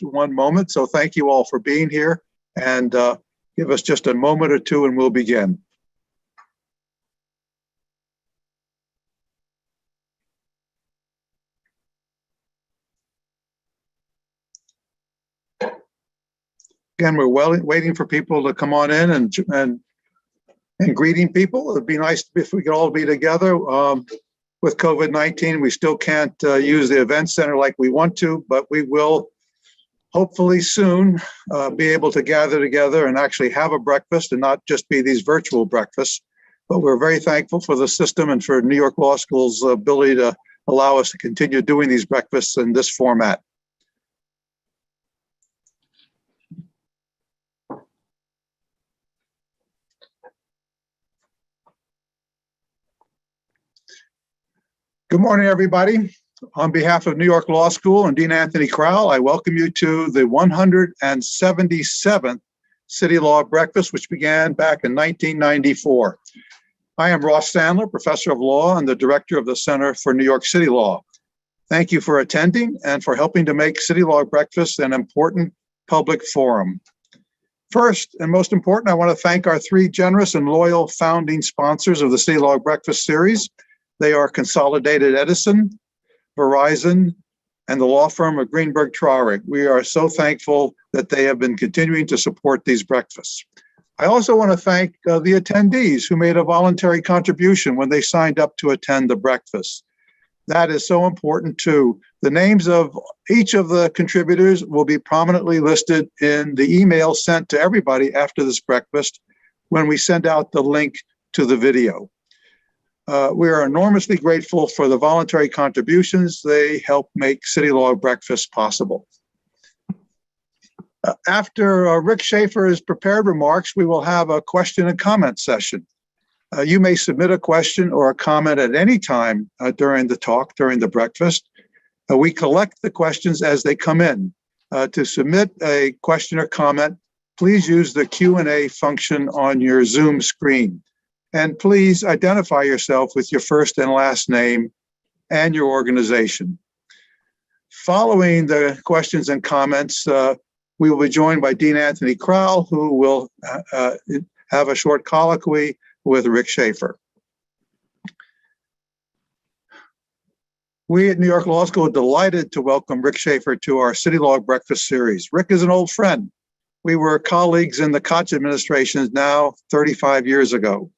one moment. So thank you all for being here, and give us just a moment or two and we'll begin. Again, we're waiting for people to come on in and greeting people. It'd be nice if we could all be together. With COVID-19, we still can't use the event center like we want to, but we will hopefully soon be able to gather together and actually have a breakfast and not just be these virtual breakfasts. But we're very thankful for the system and for New York Law School's ability to allow us to continue doing these breakfasts in this format. Good morning, everybody. On behalf of New York Law School and Dean Anthony Crowell, I welcome you to the 177th CityLaw Breakfast, which began back in 1994. I am Ross Sandler, Professor of Law and the Director of the Center for New York City Law. Thank you for attending and for helping to make CityLaw Breakfast an important public forum. First, and most important, I want to thank our three generous and loyal founding sponsors of the CityLaw Breakfast series. They are Consolidated Edison, Verizon, and the law firm of Greenberg Traurig. We are so thankful that they have been continuing to support these breakfasts. I also want to thank the attendees who made a voluntary contribution when they signed up to attend the breakfast. That is so important too. The names of each of the contributors will be prominently listed in the email sent to everybody after this breakfast when we send out the link to the video. We are enormously grateful for the voluntary contributions. They help make CityLaw Breakfast possible. After Rick Schaefer's prepared remarks, we will have a question and comment session. You may submit a question or a comment at any time during the talk, during the breakfast. We collect the questions as they come in. To submit a question or comment, please use the Q&A function on your Zoom screen. And please identify yourself with your first and last name and your organization. Following the questions and comments, we will be joined by Dean Anthony Crowell, who will have a short colloquy with Rick Schaefer. We at New York Law School are delighted to welcome Rick Schaefer to our CityLaw Breakfast series. Rick is an old friend. We were colleagues in the Koch administration now 35 years ago.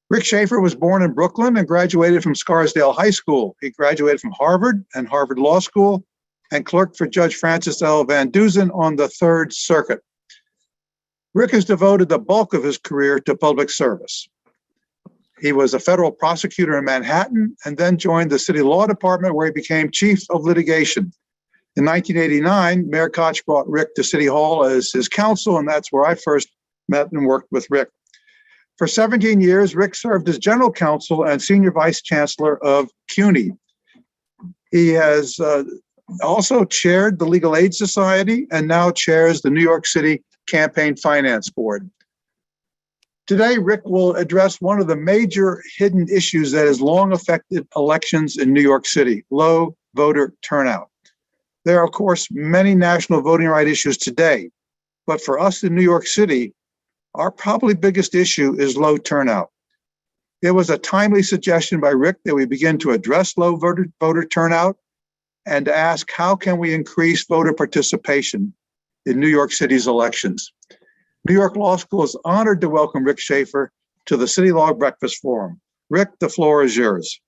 Rick Schaefer was born in Brooklyn and graduated from Scarsdale High School. He graduated from Harvard and Harvard Law School and clerked for Judge Francis L. Van Dusen on the Third Circuit. Rick has devoted the bulk of his career to public service. He was a federal prosecutor in Manhattan and then joined the City Law Department, where he became chief of litigation. In 1989, Mayor Koch brought Rick to City Hall as his counsel, and that's where I first met and worked with Rick. For 17 years, Rick served as general counsel and senior vice chancellor of CUNY. He has also chaired the Legal Aid Society and now chairs the New York City Campaign Finance Board. Today, Rick will address one of the major hidden issues that has long affected elections in New York City: low voter turnout. There are, of course, many national voting rights issues today, but for us in New York City, our probably biggest issue is low turnout. It was a timely suggestion by Rick that we begin to address low voter turnout and to ask, how can we increase voter participation in New York City's elections? New York Law School is honored to welcome Rick Schaefer to the City Law Breakfast Forum. Rick, the floor is yours.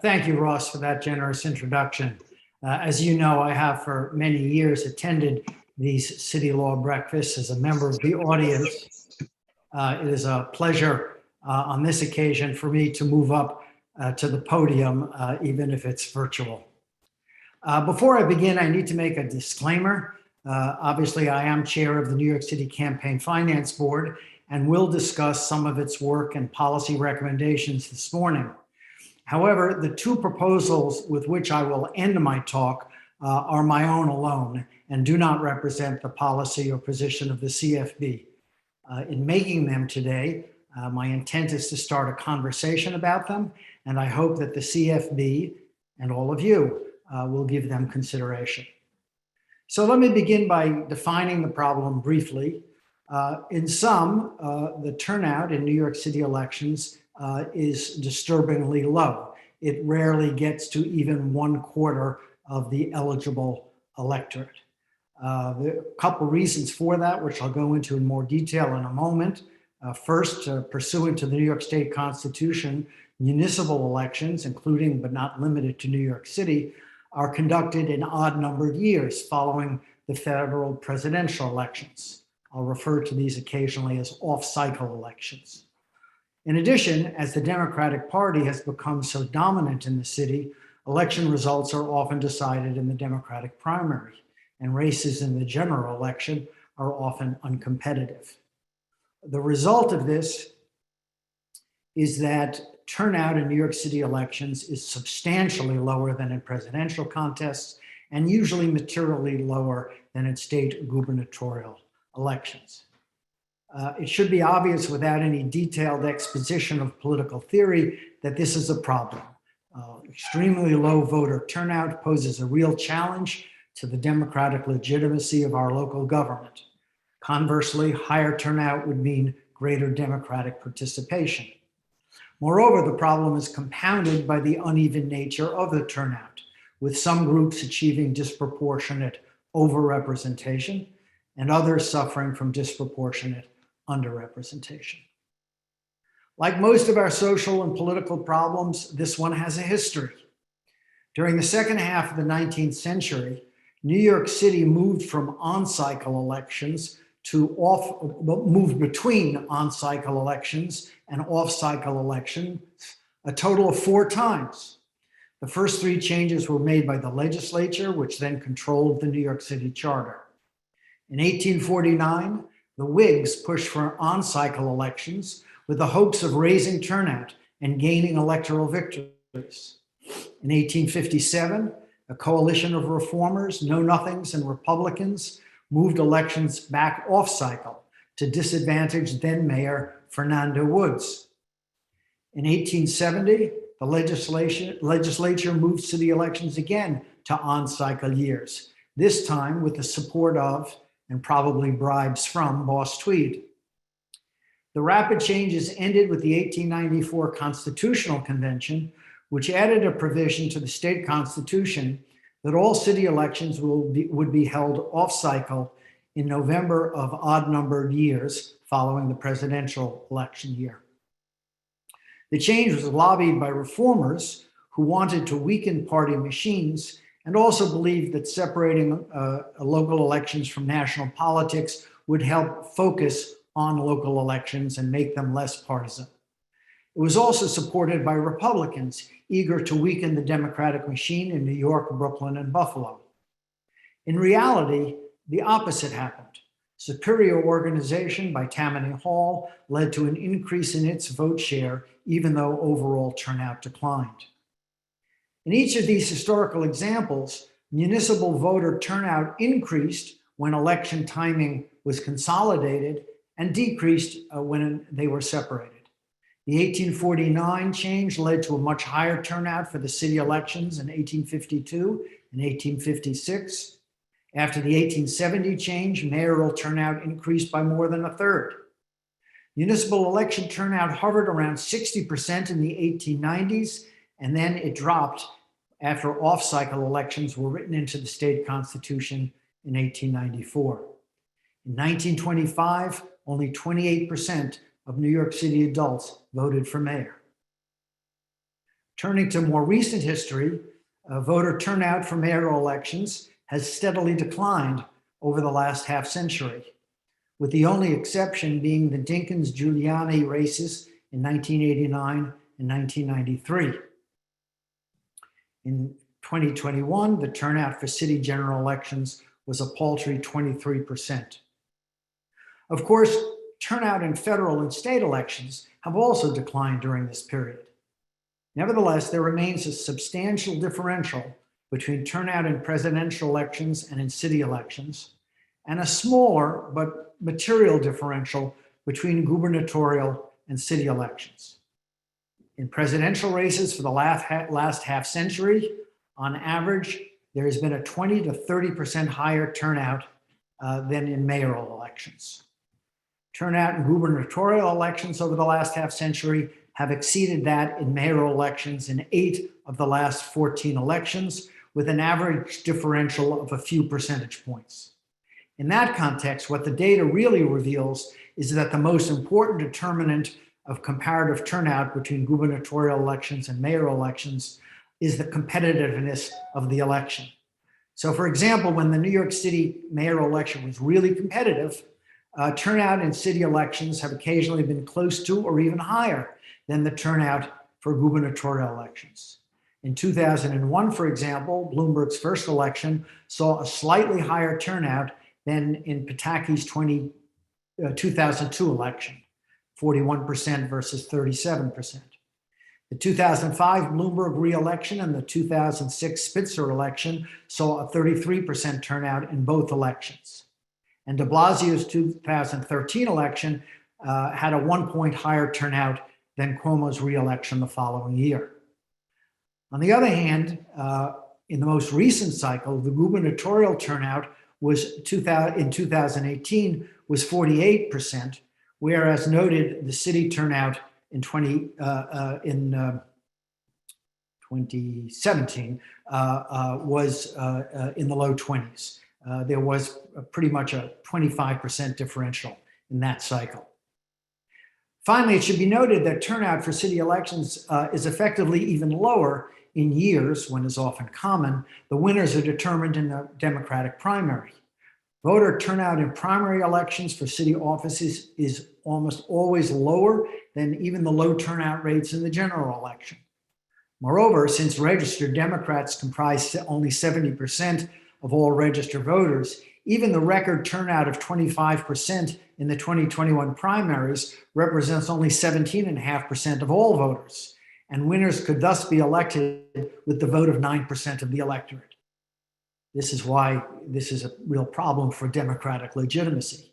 Thank you, Ross, for that generous introduction. As you know, I have for many years attended these City Law Breakfasts as a member of the audience. It is a pleasure on this occasion for me to move up to the podium, even if it's virtual. Before I begin, I need to make a disclaimer. Obviously, I am chair of the New York City Campaign Finance Board and will discuss some of its work and policy recommendations this morning. However, the two proposals with which I will end my talk are my own alone and do not represent the policy or position of the CFB. In making them today, my intent is to start a conversation about them, and I hope that the CFB and all of you will give them consideration. So let me begin by defining the problem briefly. In sum, the turnout in New York City elections is disturbingly low. It rarely gets to even 1/4 of the eligible electorate. There are a couple reasons for that, which I'll go into in more detail in a moment. First, pursuant to the New York State Constitution, municipal elections, including but not limited to New York City, are conducted in odd-numbered years following the federal presidential elections. I'll refer to these occasionally as off-cycle elections. In addition, as the Democratic Party has become so dominant in the city, election results are often decided in the Democratic primary, and races in the general election are often uncompetitive. The result of this is that turnout in New York City elections is substantially lower than in presidential contests and usually materially lower than in state gubernatorial elections. It should be obvious without any detailed exposition of political theory that this is a problem. Extremely low voter turnout poses a real challenge to the democratic legitimacy of our local government. Conversely, higher turnout would mean greater democratic participation. Moreover, the problem is compounded by the uneven nature of the turnout, with some groups achieving disproportionate overrepresentation and others suffering from disproportionate underrepresentation. Like most of our social and political problems, this one has a history. During the second half of the 19th century, New York City moved from on-cycle elections moved between on-cycle elections and off-cycle elections a total of 4 times. The first 3 changes were made by the legislature, which then controlled the New York City Charter. In 1849, the Whigs pushed for on-cycle elections with the hopes of raising turnout and gaining electoral victories. In 1857, a coalition of reformers, know-nothings, and Republicans moved elections back off-cycle to disadvantage then-Mayor Fernando Woods. In 1870, the legislature moved city elections again to on-cycle years, this time with the support of, and probably bribes from, Boss Tweed. The rapid changes ended with the 1894 Constitutional Convention, which added a provision to the state constitution that all city elections would be held off-cycle in November of odd-numbered years following the presidential election year. The change was lobbied by reformers who wanted to weaken party machines and also believed that separating local elections from national politics would help focus on local elections and make them less partisan. It was also supported by Republicans eager to weaken the Democratic machine in New York, Brooklyn, and Buffalo. In reality, the opposite happened. Superior organization by Tammany Hall led to an increase in its vote share, even though overall turnout declined. In each of these historical examples, municipal voter turnout increased when election timing was consolidated and decreased when they were separated. The 1849 change led to a much higher turnout for the city elections in 1852 and 1856. After the 1870 change, mayoral turnout increased by more than 1/3. Municipal election turnout hovered around 60% in the 1890s, and then it dropped after off-cycle elections were written into the state constitution in 1894. In 1925, only 28% of New York City adults voted for mayor. Turning to more recent history, voter turnout for mayoral elections has steadily declined over the last half century, with the only exception being the Dinkins-Giuliani races in 1989 and 1993. In 2021, the turnout for city general elections was a paltry 23%. Of course, turnout in federal and state elections have also declined during this period. Nevertheless, there remains a substantial differential between turnout in presidential elections and in city elections, and a smaller but material differential between gubernatorial and city elections. In presidential races for the last half century, on average, there has been a 20 to 30% higher turnout than in mayoral elections. Turnout in gubernatorial elections over the last half century have exceeded that in mayoral elections in 8 of the last 14 elections, with an average differential of a few percentage points. In that context, what the data really reveals is that the most important determinant of comparative turnout between gubernatorial elections and mayoral elections is the competitiveness of the election. So for example, when the New York City mayoral election was really competitive, turnout in city elections have occasionally been close to or even higher than the turnout for gubernatorial elections. In 2001, for example, Bloomberg's first election saw a slightly higher turnout than in Pataki's 2002 election, 41% versus 37%. The 2005 Bloomberg re-election and the 2006 Spitzer election saw a 33% turnout in both elections. And de Blasio's 2013 election had a 1 point higher turnout than Cuomo's re-election the following year. On the other hand, in the most recent cycle, the gubernatorial turnout was in 2018 was 48%, whereas noted the city turnout in 2017 was in the low 20s. There was pretty much a 25% differential in that cycle. Finally, it should be noted that turnout for city elections is effectively even lower in years, when is often common, the winners are determined in the Democratic primary. Voter turnout in primary elections for city offices is almost always lower than even the low turnout rates in the general election. Moreover, since registered Democrats comprise only 70% of all registered voters, even the record turnout of 25% in the 2021 primaries represents only 17.5% of all voters, and winners could thus be elected with the vote of 9% of the electorate. This is why this is a real problem for democratic legitimacy.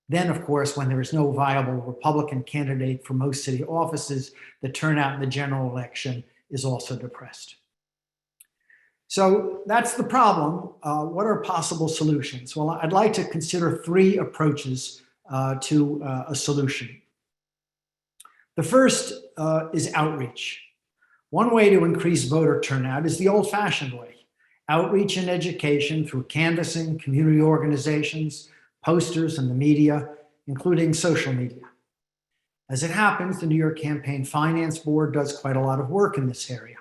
Then, of course, when there is no viable Republican candidate for most city offices, the turnout in the general election is also depressed. So that's the problem. What are possible solutions? Well, I'd like to consider 3 approaches to a solution. The first is outreach. One way to increase voter turnout is the old-fashioned way: outreach and education through canvassing, community organizations, posters, and the media, including social media. As it happens, the New York Campaign Finance Board does quite a lot of work in this area.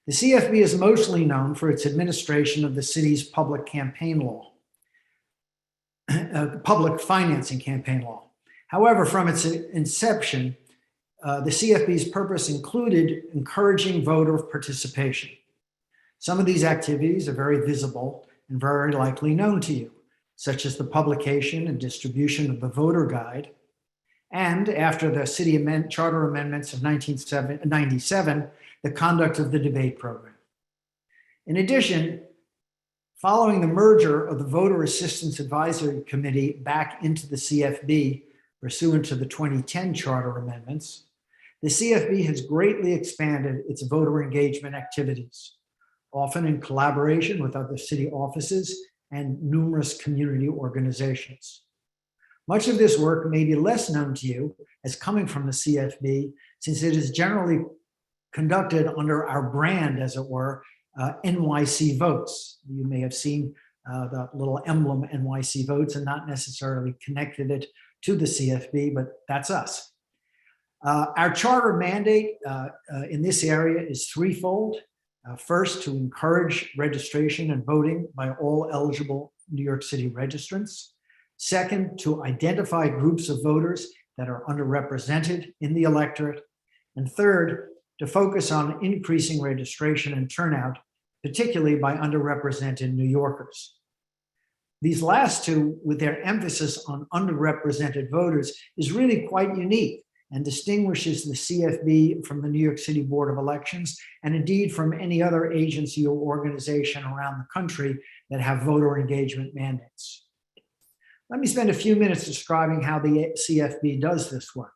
The CFB is mostly known for its administration of the city's public campaign law, public financing campaign law. However, from its inception, the CFB's purpose included encouraging voter participation. Some of these activities are very visible and very likely known to you, such as the publication and distribution of the voter guide, and after the city charter amendments of 1997, the conduct of the debate program. In addition, following the merger of the Voter Assistance Advisory Committee back into the CFB, pursuant to the 2010 charter amendments, the CFB has greatly expanded its voter engagement activities, often in collaboration with other city offices and numerous community organizations. Much of this work may be less known to you as coming from the CFB, since it is generally conducted under our brand, as it were, NYC Votes. You may have seen the little emblem NYC Votes and not necessarily connected it to the CFB, but that's us. Our charter mandate in this area is threefold. First, to encourage registration and voting by all eligible New York City registrants. Second, to identify groups of voters that are underrepresented in the electorate. And third, to focus on increasing registration and turnout, particularly by underrepresented New Yorkers. These last two, with their emphasis on underrepresented voters, is really quite unique and distinguishes the CFB from the New York City Board of Elections, and indeed from any other agency or organization around the country that have voter engagement mandates. Let me spend a few minutes describing how the CFB does this work.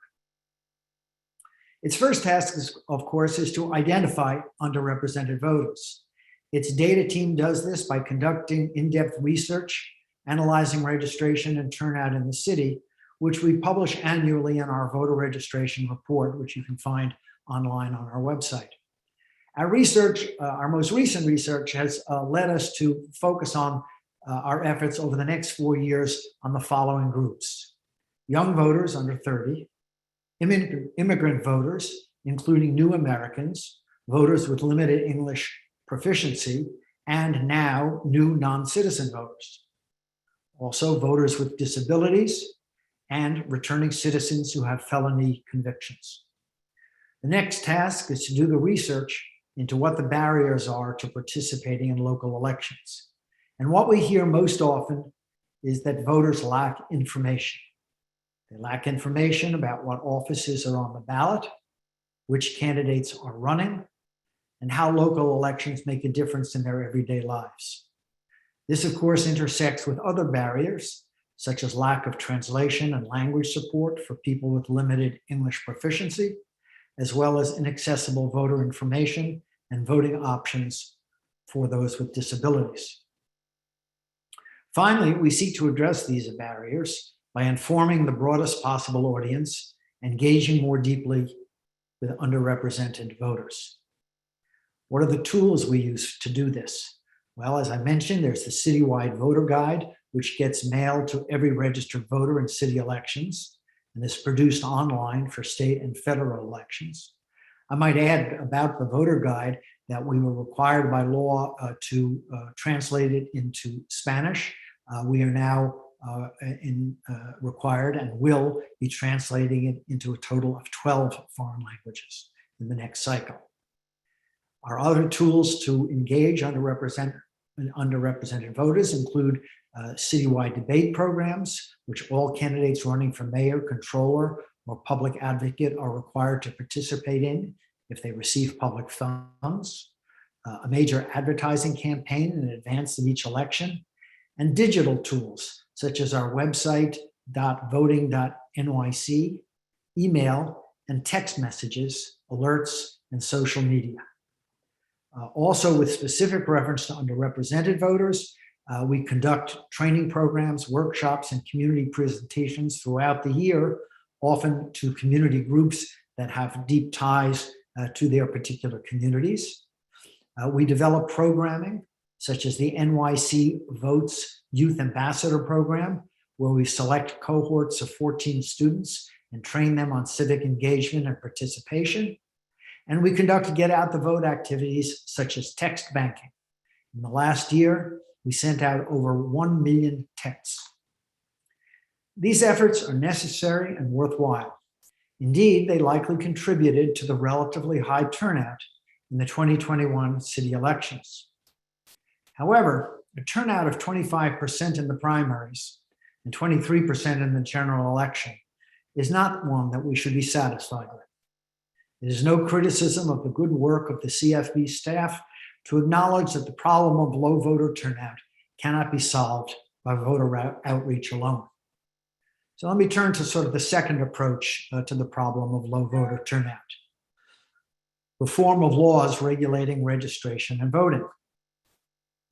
Its first task, of course, is to identify underrepresented voters. Its data team does this by conducting in-depth research, analyzing registration and turnout in the city, which we publish annually in our voter registration report, which you can find online on our website. Our research, our most recent research has led us to focus on our efforts over the next 4 years on the following groups: young voters under 30, immigrant voters, including new Americans, voters with limited English proficiency, and now new non-citizen voters. Also voters with disabilities and returning citizens who have felony convictions. The next task is to do the research into what the barriers are to participating in local elections. And what we hear most often is that voters lack information. They lack information about what offices are on the ballot, which candidates are running, and how local elections make a difference in their everyday lives. This, of course, intersects with other barriers, such as lack of translation and language support for people with limited English proficiency, as well as inaccessible voter information and voting options for those with disabilities. Finally, we seek to address these barriers by informing the broadest possible audience, engaging more deeply with underrepresented voters. What are the tools we use to do this? Well, as I mentioned, there's the citywide voter guide, which gets mailed to every registered voter in city elections and is produced online for state and federal elections. I might add about the voter guide that we were required by law to translate it into Spanish. We are now required and will be translating it into a total of 12 foreign languages in the next cycle. Our other tools to engage underrepresented voters include citywide debate programs, which all candidates running for mayor, controller, or public advocate are required to participate in if they receive public funds, a major advertising campaign in advance of each election, and digital tools such as our website, .voting.nyc, email and text messages, alerts, and social media. Also, with specific reference to underrepresented voters, we conduct training programs, workshops, and community presentations throughout the year, often to community groups that have deep ties to their particular communities. We develop programming such as the NYC Votes Youth Ambassador Program, where we select cohorts of 14 students and train them on civic engagement and participation. And we conduct get out the vote activities such as text banking. In the last year, we sent out over 1 million texts. These efforts are necessary and worthwhile. Indeed, they likely contributed to the relatively high turnout in the 2021 city elections. However, a turnout of 25% in the primaries and 23% in the general election is not one that we should be satisfied with. It is no criticism of the good work of the CFB staff to acknowledge that the problem of low voter turnout cannot be solved by voter outreach alone. So let me turn to sort of the second approach to the problem of low voter turnout: reform of laws regulating registration and voting.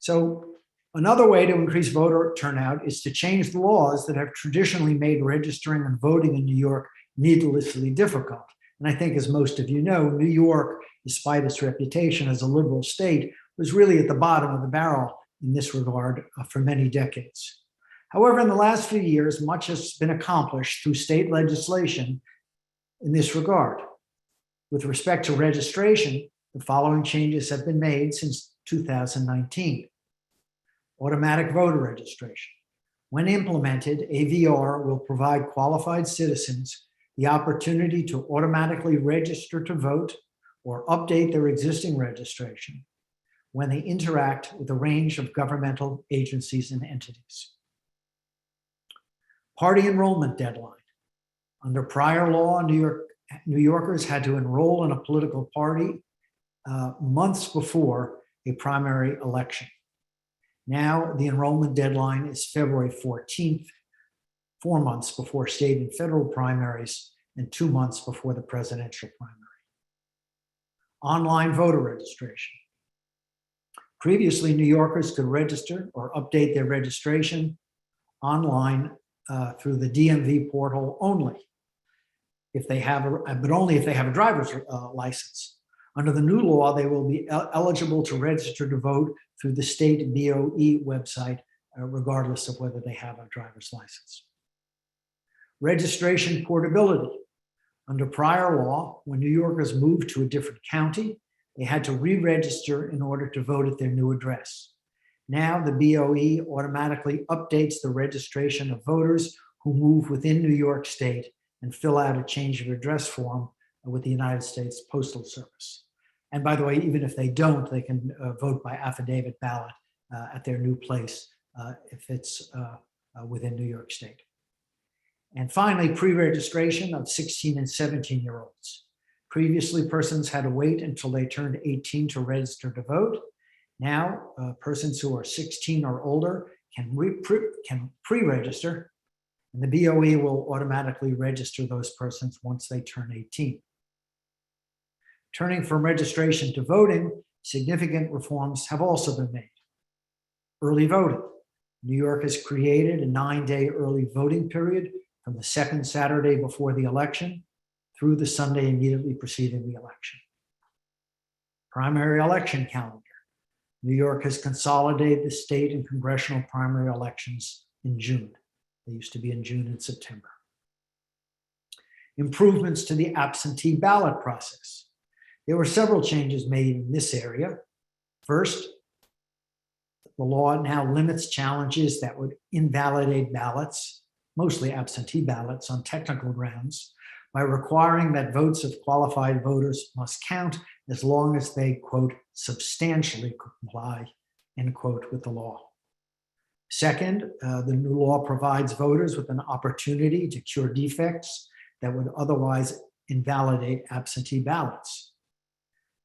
So another way to increase voter turnout is to change the laws that have traditionally made registering and voting in New York needlessly difficult. And I think, as most of you know, New York, despite its reputation as a liberal state, was really at the bottom of the barrel in this regard for many decades. However, in the last few years, much has been accomplished through state legislation in this regard. With respect to registration, the following changes have been made since 2019. Automatic voter registration. When implemented, AVR will provide qualified citizens the opportunity to automatically register to vote or update their existing registration when they interact with a range of governmental agencies and entities. Party enrollment deadline. Under prior law, New Yorkers had to enroll in a political party months before a primary election. Now, the enrollment deadline is February 14th, 4 months before state and federal primaries and 2 months before the presidential primary. Online voter registration. Previously, New Yorkers could register or update their registration online through the DMV portal only, but only if they have a driver's license. Under the new law, they will be eligible to register to vote through the state BOE website, regardless of whether they have a driver's license. Registration portability. Under prior law, when New Yorkers moved to a different county, they had to re-register in order to vote at their new address. Now the BOE automatically updates the registration of voters who move within New York State and fill out a change of address form with the United States Postal Service. And by the way, even if they don't, they can vote by affidavit ballot at their new place if it's within New York State. And finally, pre-registration of 16 and 17-year-olds. Previously, persons had to wait until they turned 18 to register to vote. Now, persons who are 16 or older can pre-register, and the BOE will automatically register those persons once they turn 18. Turning from registration to voting, significant reforms have also been made. Early voting. New York has created a 9-day early voting period from the second Saturday before the election through the Sunday immediately preceding the election. Primary election calendar. New York has consolidated the state and congressional primary elections in June. They used to be in June and September. Improvements to the absentee ballot process. There were several changes made in this area. First, the law now limits challenges that would invalidate ballots, mostly absentee ballots, on technical grounds by requiring that votes of qualified voters must count as long as they, quote, substantially comply, end quote, with the law. Second, the new law provides voters with an opportunity to cure defects that would otherwise invalidate absentee ballots.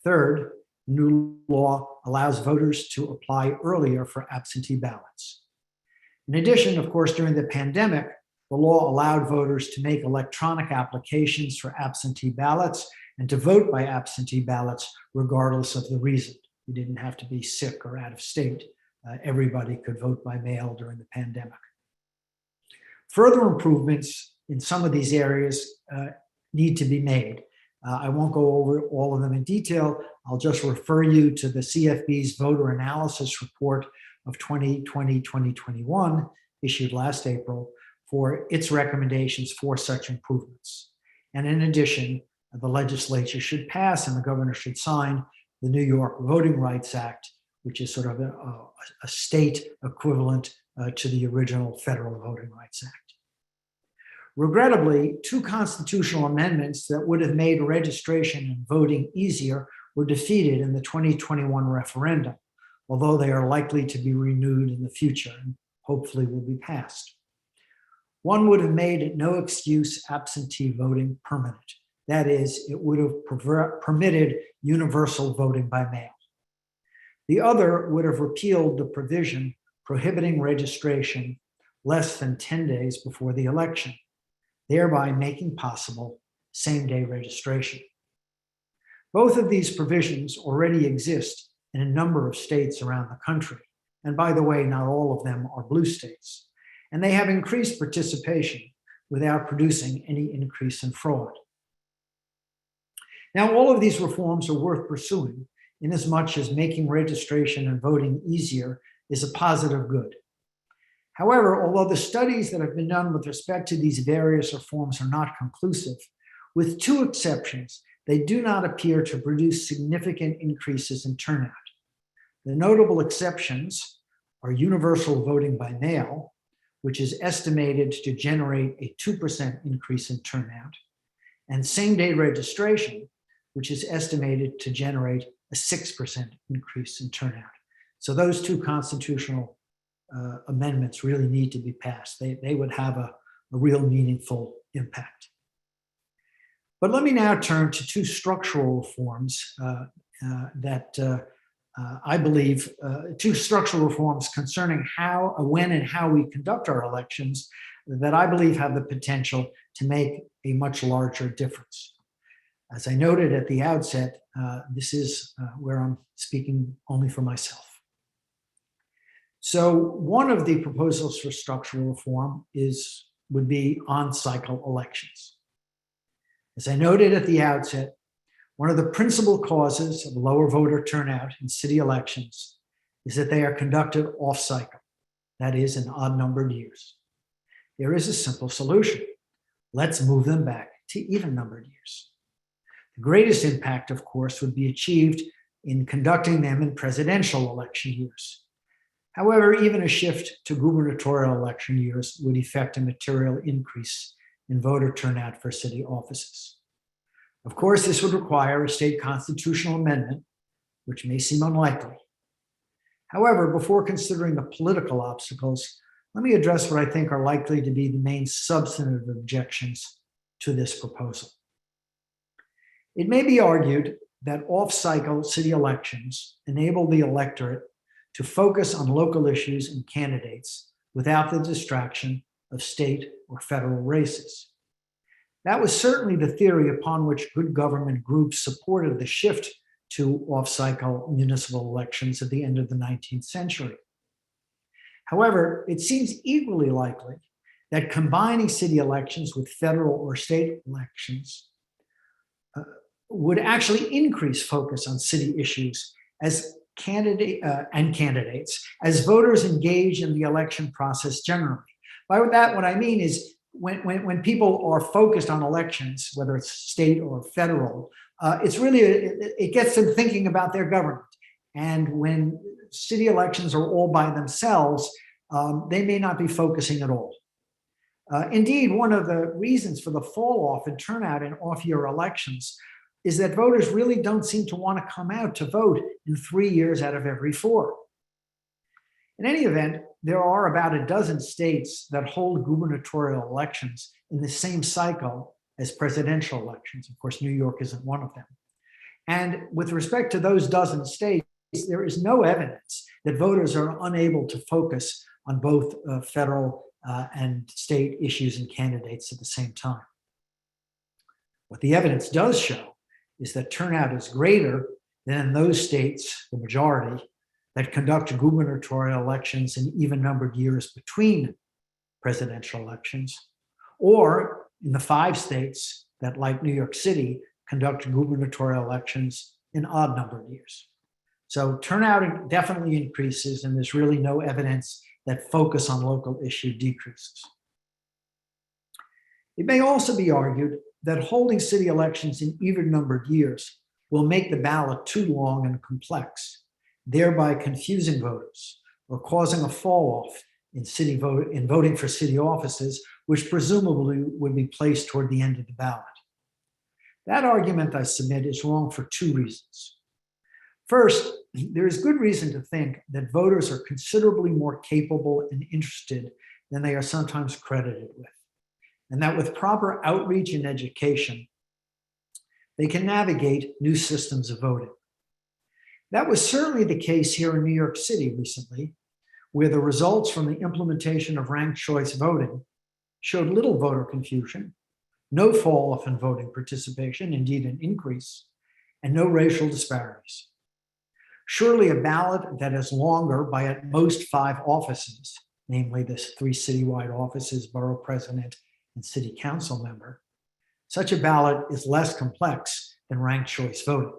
Third, new law allows voters to apply earlier for absentee ballots. In addition, of course, during the pandemic, the law allowed voters to make electronic applications for absentee ballots and to vote by absentee ballots regardless of the reason. You didn't have to be sick or out of state. Everybody could vote by mail during the pandemic. Further improvements in some of these areas need to be made. I won't go over all of them in detail. I'll just refer you to the CFB's voter analysis report of 2020-2021, issued last April, for its recommendations for such improvements. And in addition, the legislature should pass and the governor should sign the New York Voting Rights Act, which is sort of a state equivalent to the original Federal Voting Rights Act. Regrettably, two constitutional amendments that would have made registration and voting easier were defeated in the 2021 referendum, although they are likely to be renewed in the future and hopefully will be passed. One would have made no excuse absentee voting permanent. That is, it would have permitted universal voting by mail. The other would have repealed the provision prohibiting registration less than 10 days before the election, thereby making possible same-day registration. Both of these provisions already exist in a number of states around the country. And by the way, not all of them are blue states. And they have increased participation without producing any increase in fraud. Now, all of these reforms are worth pursuing inasmuch as making registration and voting easier is a positive good. However, although the studies that have been done with respect to these various reforms are not conclusive, with two exceptions, they do not appear to produce significant increases in turnout. The notable exceptions are universal voting by mail, which is estimated to generate a 2% increase in turnout, and same-day registration, which is estimated to generate a 6% increase in turnout. So those two constitutional amendments really need to be passed. They would have a real meaningful impact. But let me now turn to two structural reforms that I believe, two structural reforms concerning how, when, and how we conduct our elections that I believe have the potential to make a much larger difference. As I noted at the outset, this is where I'm speaking only for myself. So one of the proposals for structural reform would be on-cycle elections. As I noted at the outset, one of the principal causes of lower voter turnout in city elections is that they are conducted off-cycle, that is, in odd-numbered years. There is a simple solution. Let's move them back to even-numbered years. The greatest impact, of course, would be achieved in conducting them in presidential election years. However, even a shift to gubernatorial election years would effect a material increase in voter turnout for city offices. Of course, this would require a state constitutional amendment, which may seem unlikely. However, before considering the political obstacles, let me address what I think are likely to be the main substantive objections to this proposal. It may be argued that off-cycle city elections enable the electorate to focus on local issues and candidates without the distraction of state or federal races. That was certainly the theory upon which good government groups supported the shift to off-cycle municipal elections at the end of the 19th century. However, it seems equally likely that combining city elections with federal or state elections would actually increase focus on city issues and candidates as voters engage in the election process generally. By that, what I mean is when people are focused on elections, whether it's state or federal, it gets them thinking about their government. And when city elections are all by themselves, they may not be focusing at all. Indeed, one of the reasons for the fall off in turnout in off-year elections is that voters really don't seem to want to come out to vote in 3 years out of every 4. In any event, there are about a dozen states that hold gubernatorial elections in the same cycle as presidential elections. Of course, New York isn't one of them. And with respect to those dozen states, there is no evidence that voters are unable to focus on both federal and state issues and candidates at the same time. What the evidence does show is that turnout is greater than in those states, the majority, that conduct gubernatorial elections in even-numbered years between presidential elections, or in the 5 states that, like New York City, conduct gubernatorial elections in odd-numbered years. So turnout definitely increases, and there's really no evidence that focus on local issue decreases. It may also be argued that holding city elections in even-numbered years will make the ballot too long and complex, thereby confusing voters or causing a fall-off in voting for city offices, which presumably would be placed toward the end of the ballot. That argument, I submit, is wrong for 2 reasons. First, there is good reason to think that voters are considerably more capable and interested than they are sometimes credited with, and that with proper outreach and education, they can navigate new systems of voting. That was certainly the case here in New York City recently, where the results from the implementation of ranked choice voting showed little voter confusion, no fall off in voting participation, indeed an increase, and no racial disparities. Surely a ballot that is longer by at most 5 offices, namely the 3 citywide offices, borough president, and city council member, such a ballot is less complex than ranked choice voting.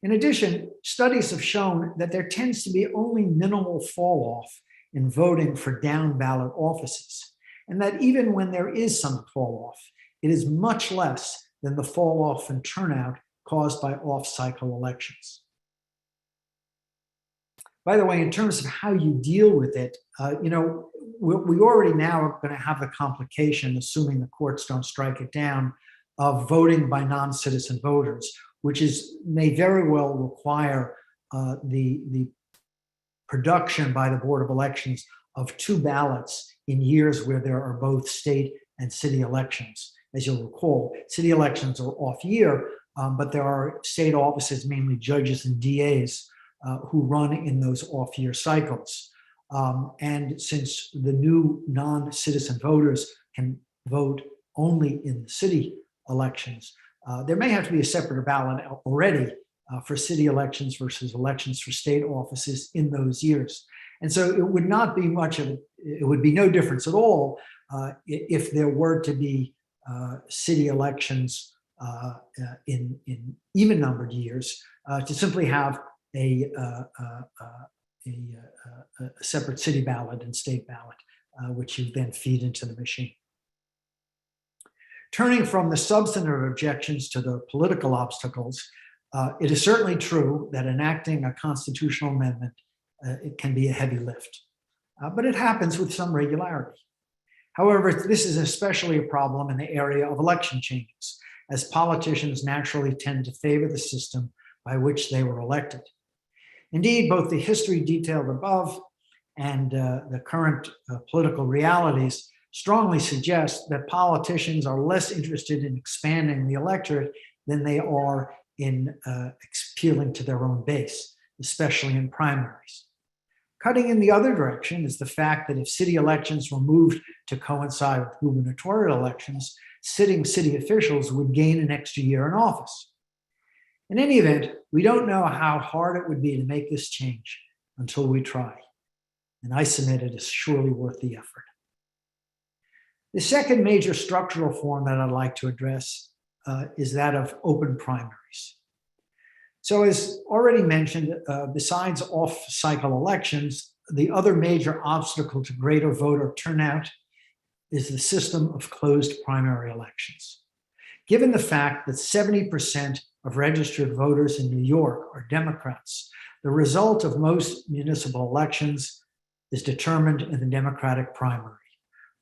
In addition, studies have shown that there tends to be only minimal fall off in voting for down ballot offices, and that even when there is some fall off, it is much less than the fall off in turnout caused by off-cycle elections. By the way, in terms of how you deal with it, we already now are going to have the complication, assuming the courts don't strike it down, of voting by non-citizen voters, which may very well require the production by the Board of Elections of 2 ballots in years where there are both state and city elections. As you'll recall, city elections are off year, but there are state offices, mainly judges and DAs, who run in those off-year cycles. And since the new non-citizen voters can vote only in the city elections, there may have to be a separate ballot already for city elections versus elections for state offices in those years. And so it would not be much of, it would be no difference at all if there were to be city elections in even numbered years to simply have a separate city ballot and state ballot, which you then feed into the machine. Turning from the substantive objections to the political obstacles, it is certainly true that enacting a constitutional amendment it can be a heavy lift, but it happens with some regularity. However, this is especially a problem in the area of election changes, as politicians naturally tend to favor the system by which they were elected. Indeed, both the history detailed above and the current political realities strongly suggest that politicians are less interested in expanding the electorate than they are in appealing to their own base, especially in primaries. Cutting in the other direction is the fact that if city elections were moved to coincide with gubernatorial elections, sitting city officials would gain an extra year in office. In any event, we don't know how hard it would be to make this change until we try. And I submit it is surely worth the effort. The second major structural form that I'd like to address is that of open primaries. So as already mentioned, besides off-cycle elections, the other major obstacle to greater voter turnout is the system of closed primary elections. Given the fact that 70% of registered voters in New York are Democrats, the result of most municipal elections is determined in the Democratic primary,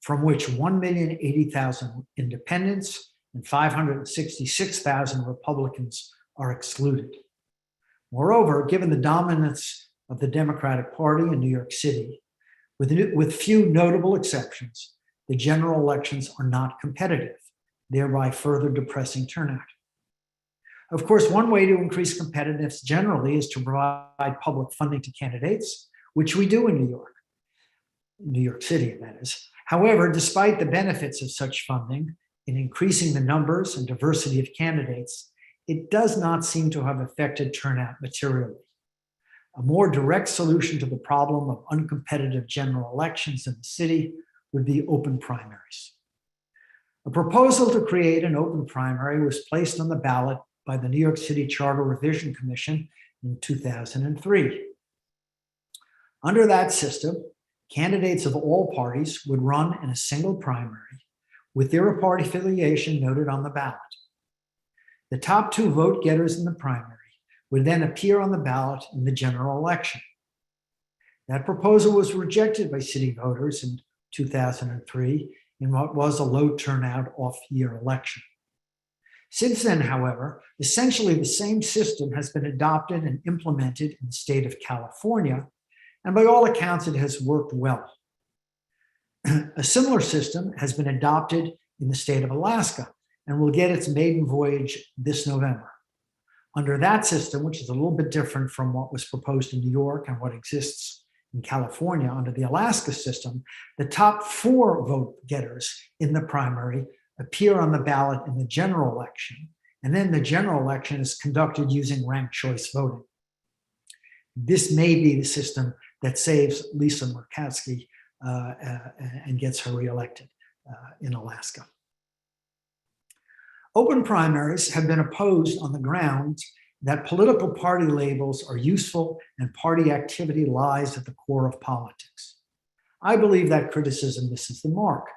from which 1,080,000 independents and 566,000 Republicans are excluded. Moreover, given the dominance of the Democratic Party in New York City, with few notable exceptions, the general elections are not competitive, thereby further depressing turnout. Of course, one way to increase competitiveness generally is to provide public funding to candidates, which we do in New York City, that is. However, despite the benefits of such funding in increasing the numbers and diversity of candidates, it does not seem to have affected turnout materially. A more direct solution to the problem of uncompetitive general elections in the city would be open primaries. A proposal to create an open primary was placed on the ballot by the New York City Charter Revision Commission in 2003. Under that system, candidates of all parties would run in a single primary with their party affiliation noted on the ballot. The top two vote getters in the primary would then appear on the ballot in the general election. That proposal was rejected by city voters in 2003 in what was a low turnout off-year election. Since then, however, essentially the same system has been adopted and implemented in the state of California, and by all accounts, it has worked well. A similar system has been adopted in the state of Alaska and will get its maiden voyage this November. Under that system, which is a little bit different from what was proposed in New York and what exists in California under the Alaska system, the top four vote getters in the primary appear on the ballot in the general election, and then the general election is conducted using ranked choice voting. This may be the system that saves Lisa Murkowski and gets her reelected in Alaska. Open primaries have been opposed on the grounds that political party labels are useful and party activity lies at the core of politics. I believe that criticism misses the mark.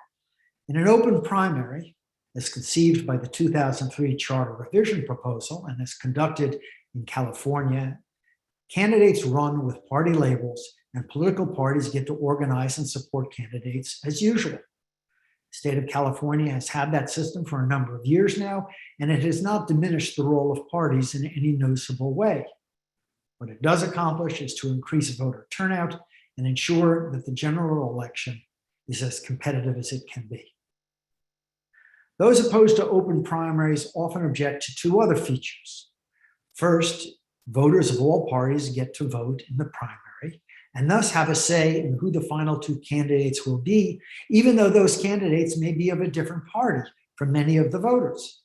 In an open primary, as conceived by the 2003 Charter Revision proposal and as conducted in California, candidates run with party labels and political parties get to organize and support candidates as usual. The state of California has had that system for a number of years now, and it has not diminished the role of parties in any noticeable way. What it does accomplish is to increase voter turnout and ensure that the general election is as competitive as it can be. Those opposed to open primaries often object to two other features. First, voters of all parties get to vote in the primary and thus have a say in who the final two candidates will be, even though those candidates may be of a different party from many of the voters.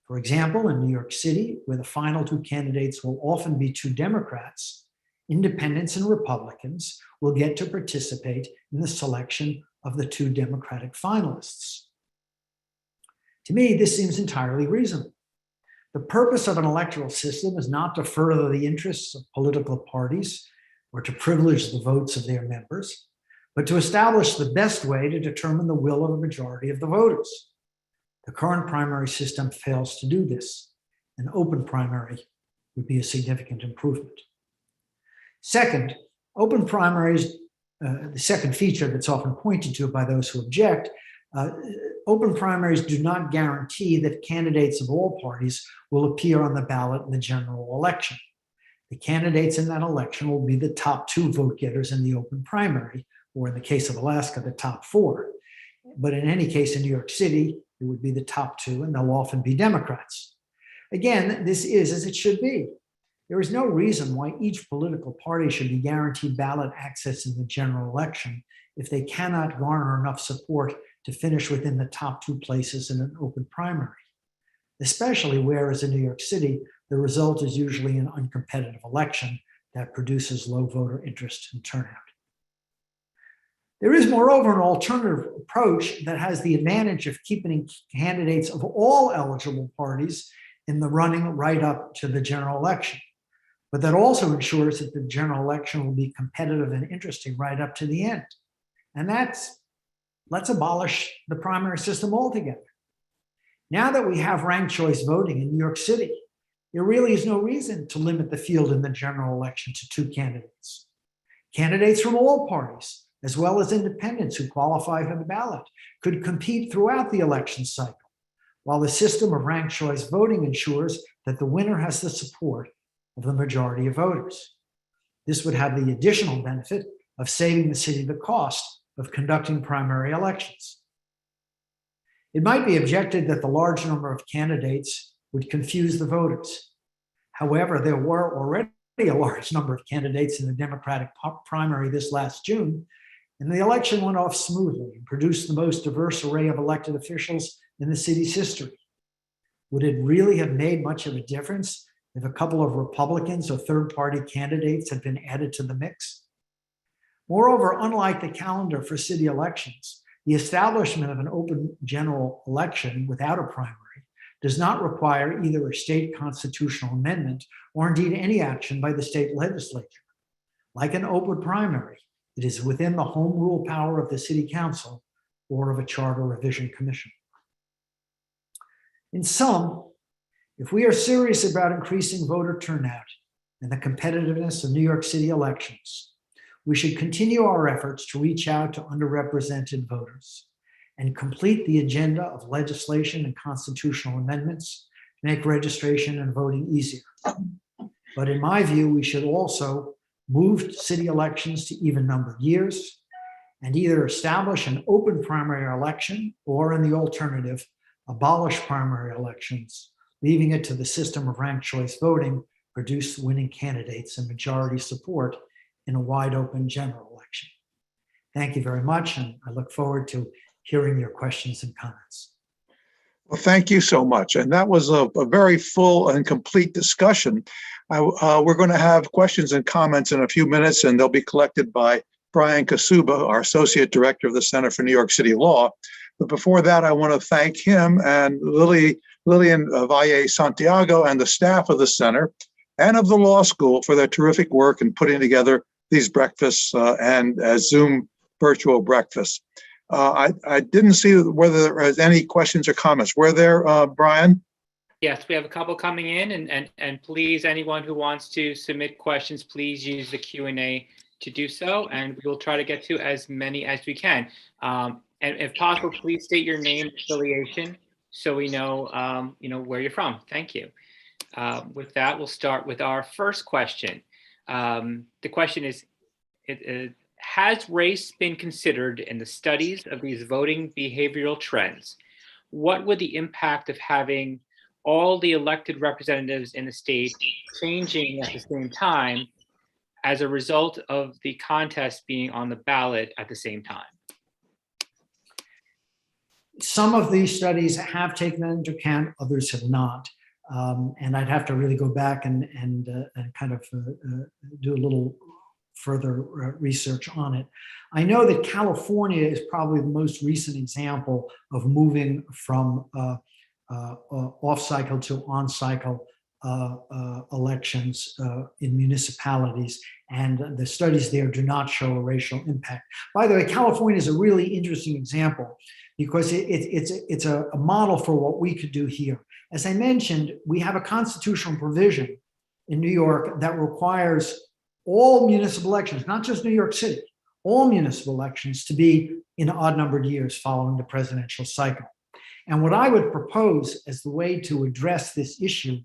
For example, in New York City, where the final two candidates will often be two Democrats, independents and Republicans will get to participate in the selection of the two Democratic finalists. To me, this seems entirely reasonable. The purpose of an electoral system is not to further the interests of political parties or to privilege the votes of their members, but to establish the best way to determine the will of the majority of the voters. The current primary system fails to do this. An open primary would be a significant improvement. Second, open primaries, the second feature that's often pointed to by those who object, open primaries do not guarantee that candidates of all parties will appear on the ballot in the general election. The candidates in that election will be the top two vote getters in the open primary, or in the case of Alaska, the top four. But in any case, in New York City, it would be the top two, and they'll often be Democrats. Again, this is as it should be. There is no reason why each political party should be guaranteed ballot access in the general election if they cannot garner enough support to finish within the top two places in an open primary, especially whereas in New York City, the result is usually an uncompetitive election that produces low voter interest and turnout. There is, moreover, an alternative approach that has the advantage of keeping candidates of all eligible parties in the running right up to the general election, but that also ensures that the general election will be competitive and interesting right up to the end. And let's abolish the primary system altogether. Now that we have ranked choice voting in New York City, there really is no reason to limit the field in the general election to two candidates. Candidates from all parties, as well as independents who qualify for the ballot, could compete throughout the election cycle, while the system of ranked choice voting ensures that the winner has the support of the majority of voters. This would have the additional benefit of saving the city the cost of conducting primary elections. It might be objected that the large number of candidates would confuse the voters. However, there were already a large number of candidates in the Democratic primary this last June, and the election went off smoothly and produced the most diverse array of elected officials in the city's history. Would it really have made much of a difference if a couple of Republicans or third-party candidates had been added to the mix? Moreover, unlike the calendar for city elections, the establishment of an open general election without a primary does not require either a state constitutional amendment or indeed any action by the state legislature. Like an open primary, it is within the home rule power of the city council or of a charter revision commission. In sum, if we are serious about increasing voter turnout and the competitiveness of New York City elections, we should continue our efforts to reach out to underrepresented voters and complete the agenda of legislation and constitutional amendments to make registration and voting easier. But in my view, we should also move city elections to even-numbered years and either establish an open primary election or, in the alternative, abolish primary elections, leaving it to the system of ranked choice voting produce winning candidates and majority support in a wide open general election. Thank you very much, and I look forward to hearing your questions and comments. Well, thank you so much. And that was a very full and complete discussion. We're going to have questions and comments in a few minutes, and they'll be collected by Brian Kasuba, our Associate Director of the Center for New York City Law. But before that, I want to thank him and Lillian Valle Santiago and the staff of the center and of the law school for their terrific work in putting together these breakfasts and Zoom virtual breakfasts. I didn't see whether there was any questions or comments. Were there, Brian? Yes, we have a couple coming in, and please, anyone who wants to submit questions, please use the Q&A to do so, and we will try to get to as many as we can. And if possible, please state your name, affiliation, so we know, where you're from. Thank you. With that, we'll start with our first question. The question is, has race been considered in the studies of these voting behavioral trends? What would the impact of having all the elected representatives in the state changing at the same time as a result of the contest being on the ballot at the same time? Some of these studies have taken that into account, others have not. And I'd have to really go back and kind of do a little further research on it. I know that California is probably the most recent example of moving from off-cycle to on-cycle elections in municipalities, and the studies there do not show a racial impact. By the way, California is a really interesting example because it's a model for what we could do here. As I mentioned, we have a constitutional provision in New York that requires all municipal elections, not just New York City, all municipal elections to be in odd-numbered years following the presidential cycle. And what I would propose as the way to address this issue,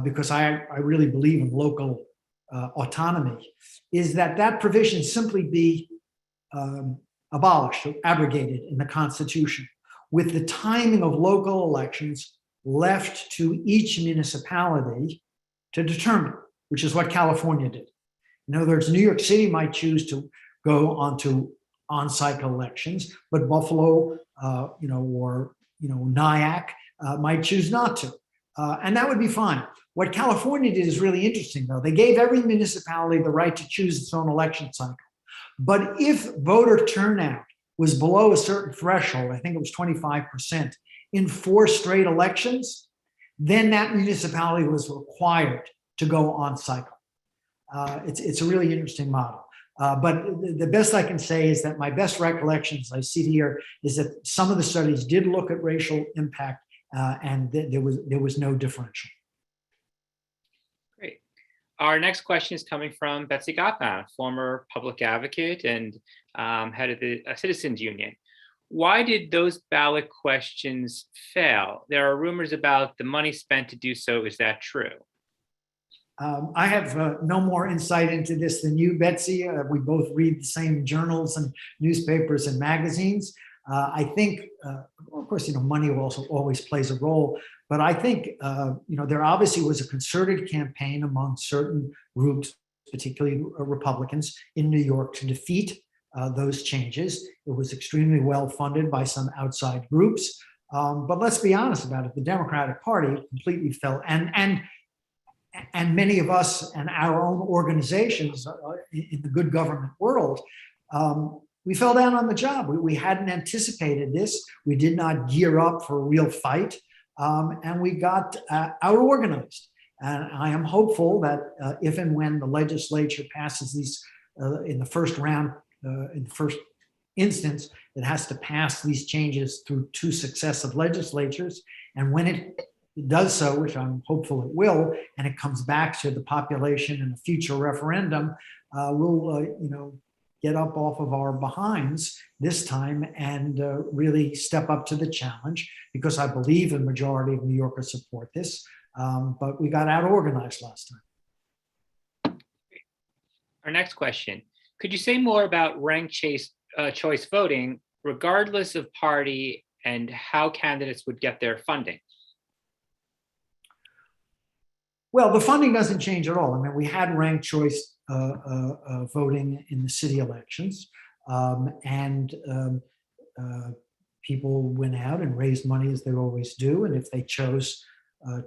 because I really believe in local autonomy, is that provision simply be abolished or abrogated in the Constitution, with the timing of local elections left to each municipality to determine, which is what California did. In other words, New York City might choose to go onto on-cycle elections, but Buffalo, or Nyack might choose not to, and that would be fine. What California did is really interesting, though. They gave every municipality the right to choose its own election cycle, but if voter turnout was below a certain threshold, I think it was 25%, in 4 straight elections, then that municipality was required to go on cycle. It's a really interesting model. But the best I can say is that my best recollections, I see here, is that some of the studies did look at racial impact, and there was no differential. Great. Our next question is coming from Betsy Gottman, former public advocate and head of the Citizens Union. Why did those ballot questions fail? There are rumors about the money spent to do so. Is that true? I have no more insight into this than you, Betsy. We both read the same journals and newspapers and magazines. I think, of course, money also always plays a role, but I think, there obviously was a concerted campaign among certain groups, particularly Republicans in New York, to defeat those changes. It was extremely well funded by some outside groups. But let's be honest about it, the Democratic Party completely fell, and many of us and our own organizations in the good government world, we fell down on the job. We hadn't anticipated this. We did not gear up for a real fight, and we got out-organized. And I am hopeful that if and when the legislature passes these in the first round, in the first instance, it has to pass these changes through 2 successive legislatures. And when it does so, which I'm hopeful it will, and it comes back to the population in a future referendum, we'll get up off of our behinds this time and really step up to the challenge, because I believe the majority of New Yorkers support this, but we got out organized last time. Our next question, could you say more about ranked choice voting, regardless of party, and how candidates would get their funding? Well, the funding doesn't change at all. I mean, we had ranked choice voting in the city elections, and people went out and raised money as they always do. And if they chose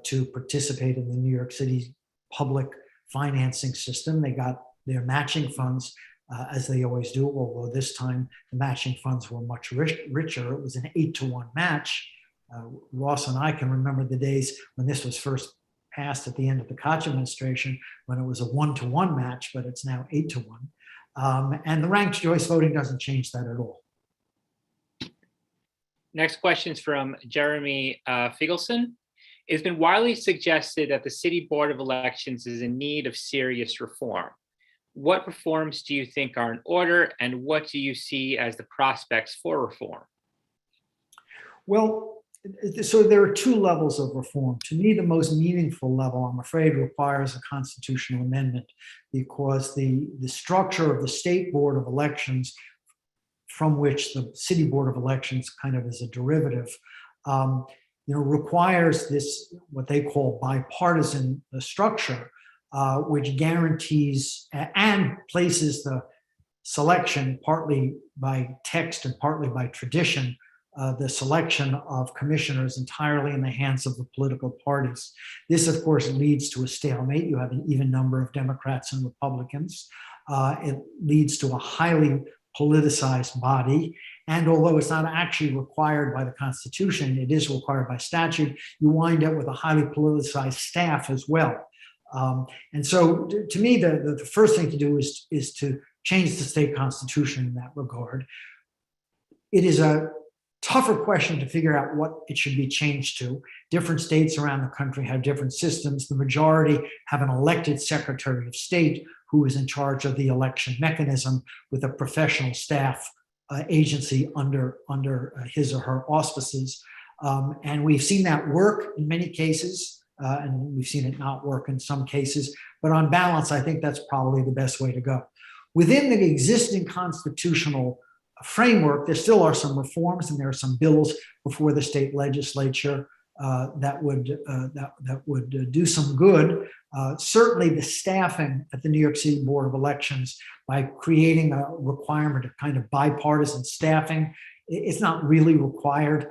to participate in the New York City public financing system, they got their matching funds as they always do, although this time the matching funds were much richer. It was an 8-to-1 match. Ross and I can remember the days when this was first passed at the end of the Koch administration, when it was a 1-to-1 match, but it's now 8-to-1. And the ranked choice voting doesn't change that at all. Next question is from Jeremy Figelsson. It's been widely suggested that the City Board of Elections is in need of serious reform. What reforms do you think are in order, and what do you see as the prospects for reform? Well, so there are 2 levels of reform. To me, the most meaningful level, I'm afraid, requires a constitutional amendment, because the structure of the State Board of Elections, from which the City Board of Elections kind of is a derivative, requires this, what they call bipartisan structure, which guarantees and places the selection partly by text and partly by tradition the selection of commissioners entirely in the hands of the political parties. This, of course, leads to a stalemate. You have an even number of Democrats and Republicans. It leads to a highly politicized body. And although it's not actually required by the Constitution, it is required by statute, you wind up with a highly politicized staff as well. And so to me, the first thing to do is to change the state constitution in that regard. It is a tougher question to figure out what it should be changed to. Different states around the country have different systems. The majority have an elected Secretary of State who is in charge of the election mechanism with a professional staff agency under his or her auspices. And we've seen that work in many cases, and we've seen it not work in some cases. But on balance, I think that's probably the best way to go. Within the existing constitutional framework, there still are some reforms, and there are some bills before the state legislature that would do some good. Certainly, the staffing at the New York City Board of Elections, by creating a requirement of kind of bipartisan staffing, it's not really required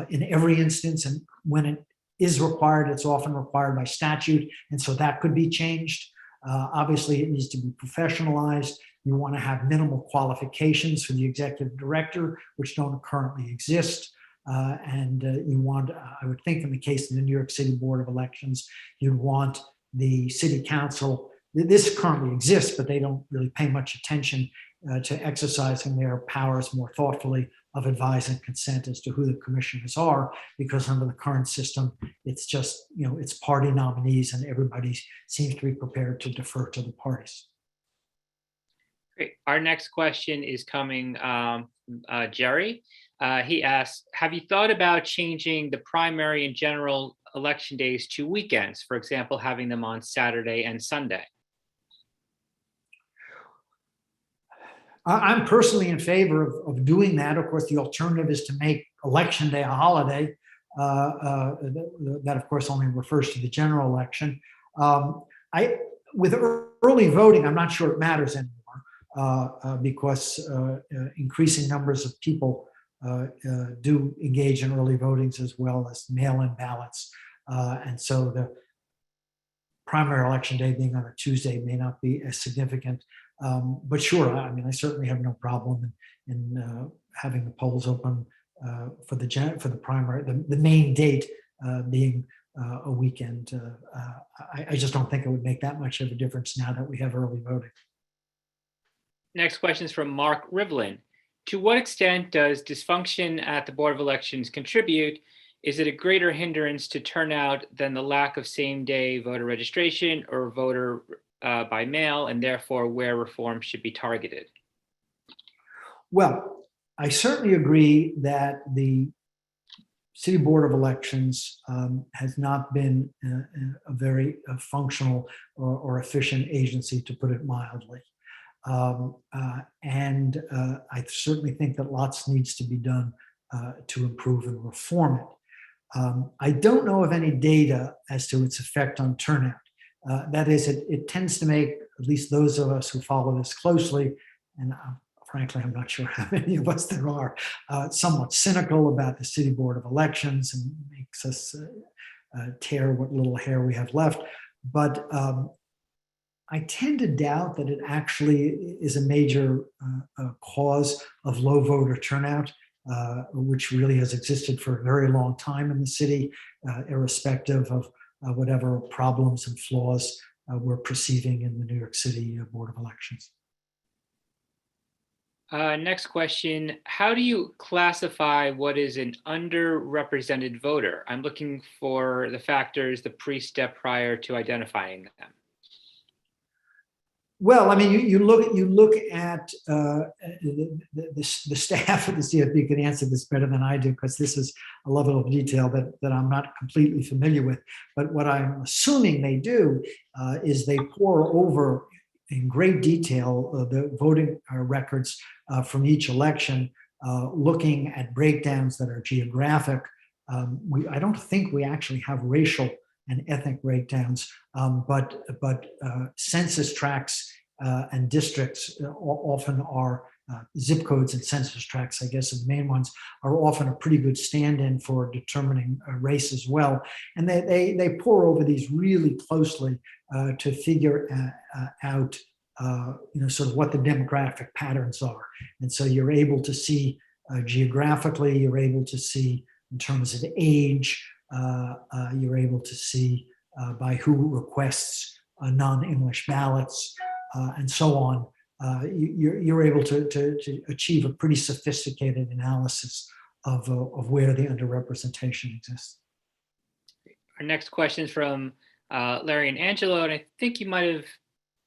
in every instance, and when it is required, it's often required by statute, and so that could be changed. Obviously, it needs to be professionalized. You want to have minimal qualifications for the executive director, which don't currently exist. And you want, I would think in the case of the New York City Board of Elections, you'd want the city council, this currently exists, but they don't really pay much attention to exercising their powers more thoughtfully of advise and consent as to who the commissioners are, because under the current system, it's just, it's party nominees and everybody seems to be prepared to defer to the parties. Great. Our next question is coming from Jerry. He asks, have you thought about changing the primary and general election days to weekends? For example, having them on Saturday and Sunday? I'm personally in favor of doing that. Of course, the alternative is to make Election Day a holiday. That, of course, only refers to the general election. With early voting, I'm not sure it matters anymore because increasing numbers of people do engage in early votings as well as mail-in ballots. And so the primary election day being on a Tuesday may not be as significant. But sure, I mean, I certainly have no problem in having the polls open for the primary, the main date being a weekend. I just don't think it would make that much of a difference now that we have early voting. Next question is from Mark Rivlin. To what extent does dysfunction at the Board of Elections contribute? Is it a greater hindrance to turnout than the lack of same-day voter registration or voter by mail, and therefore where reform should be targeted? Well, I certainly agree that the City Board of Elections has not been a very functional or efficient agency, to put it mildly. And I certainly think that lots needs to be done to improve and reform it. I don't know of any data as to its effect on turnout. That is, it tends to make, at least those of us who follow this closely, and frankly, I'm not sure how many of us there are, somewhat cynical about the City Board of Elections, and makes us tear what little hair we have left. But I tend to doubt that it actually is a major cause of low voter turnout, which really has existed for a very long time in the city, irrespective of whatever problems and flaws we're perceiving in the New York City Board of Elections. Next question, how do you classify what is an underrepresented voter? I'm looking for the factors, the pre-step prior to identifying them. Well, I mean, you look at the staff of the CFB can answer this better than I do, because this is a level of detail that I'm not completely familiar with. But what I'm assuming they do is they pour over in great detail the voting records from each election, looking at breakdowns that are geographic. I don't think we actually have racial and ethnic breakdowns, but census tracts and districts often are zip codes and census tracts, I guess, are the main ones, are often a pretty good stand-in for determining race as well. And they pore over these really closely to figure out sort of what the demographic patterns are. And so you're able to see geographically, you're able to see in terms of age, you're able to see by who requests non-English ballots, and so on. You're able to achieve a pretty sophisticated analysis of where the underrepresentation exists. Our next question is from Larry and Angelo, and I think you might have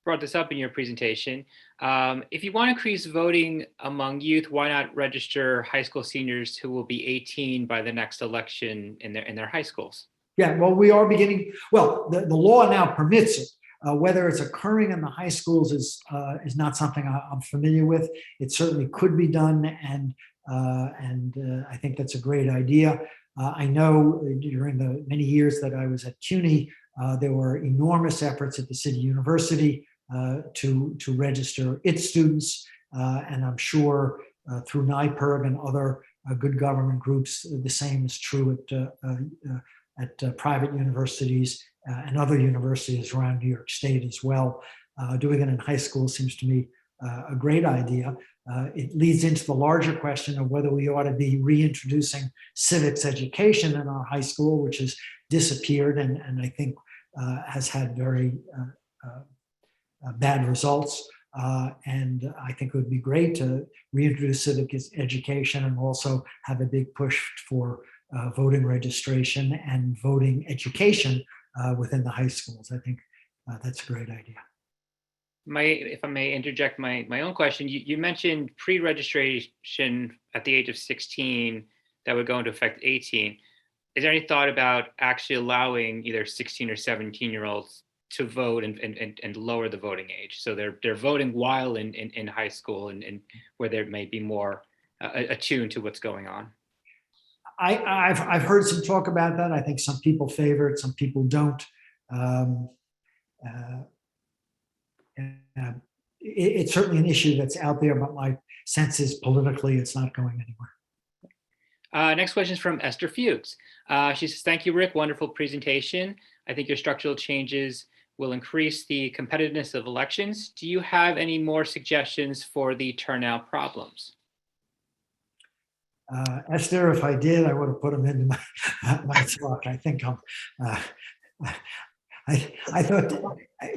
brought this up in your presentation. If you want to increase voting among youth, why not register high school seniors who will be 18 by the next election in their high schools? Yeah, well, we are beginning. Well, the law now permits it. Whether it's occurring in the high schools is not something I'm familiar with. It certainly could be done, and I think that's a great idea. I know during the many years that I was at CUNY, there were enormous efforts at the City University to register its students, and I'm sure through NIPERG and other good government groups, the same is true at private universities and other universities around New York State as well. Doing it in high school seems to me a great idea. It leads into the larger question of whether we ought to be reintroducing civics education in our high school, which has disappeared and I think has had very bad results. And I think it would be great to reintroduce civic education and also have a big push for voting registration and voting education within the high schools. I think that's a great idea. If I may interject my own question, you mentioned pre-registration at the age of 16 that would go into effect 18. Is there any thought about actually allowing either 16 or 17-year-olds to vote and lower the voting age? So they're voting while in high school and where they may be more attuned to what's going on. I've heard some talk about that. I think some people favor it, some people don't. It's certainly an issue that's out there, but my sense is politically it's not going anywhere. Next question is from Esther Fuchs. She says, "Thank you, Rick. Wonderful presentation. I think your structural changes will increase the competitiveness of elections. Do you have any more suggestions for the turnout problems?" Esther, if I did, I would have put them into my talk. I think I thought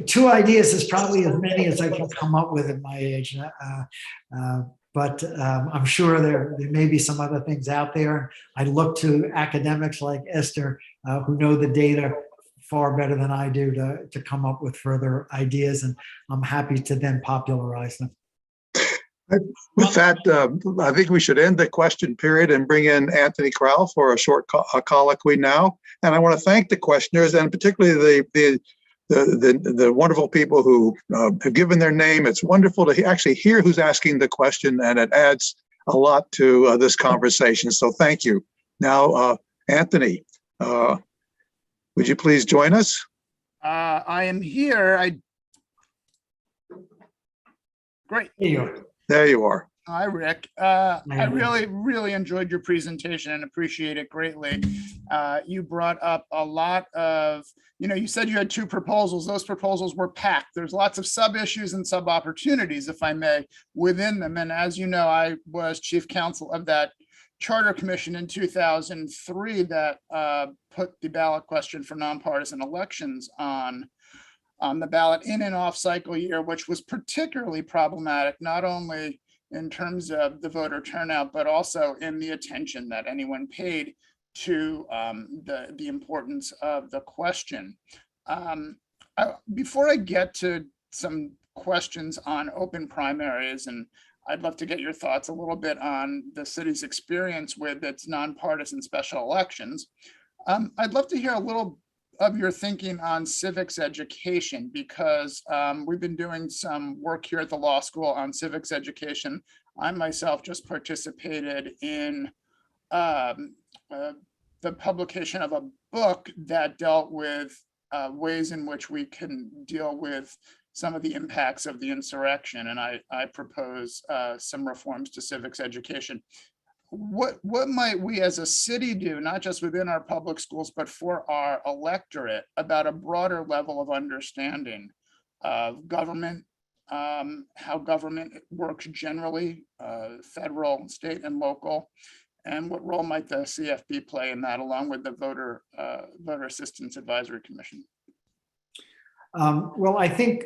2 ideas is probably as many as I can come up with at my age. But I'm sure there may be some other things out there. I look to academics like Esther who know the data far better than I do to come up with further ideas, and I'm happy to then popularize them. With that, I think we should end the question period and bring in Anthony Crowell for a short colloquy now. And I want to thank the questioners and particularly the wonderful people who have given their name. It's wonderful to actually hear who's asking the question, and it adds a lot to this conversation. So thank you. Now, Anthony, would you please join us? I am here. Great. There you are. Hi, Rick. I really enjoyed your presentation and appreciate it greatly. You brought up a lot of, you said you had 2 proposals. Those proposals were packed. There's lots of sub-issues and sub-opportunities, if I may, within them. And as you know, I was chief counsel of that charter commission in 2003 that put the ballot question for nonpartisan elections on the ballot in and off cycle year, which was particularly problematic, not only in terms of the voter turnout, but also in the attention that anyone paid to the importance of the question. Before I get to some questions on open primaries, and I'd love to get your thoughts a little bit on the city's experience with its nonpartisan special elections, I'd love to hear a little of your thinking on civics education, because we've been doing some work here at the law school on civics education. I myself just participated in the publication of a book that dealt with ways in which we can deal with some of the impacts of the insurrection, and I propose some reforms to civics education. What might we as a city do, not just within our public schools, but for our electorate, about a broader level of understanding of government, how government works generally, federal, state, and local, and what role might the CFB play in that, along with the Voter Assistance Advisory Commission? Well, I think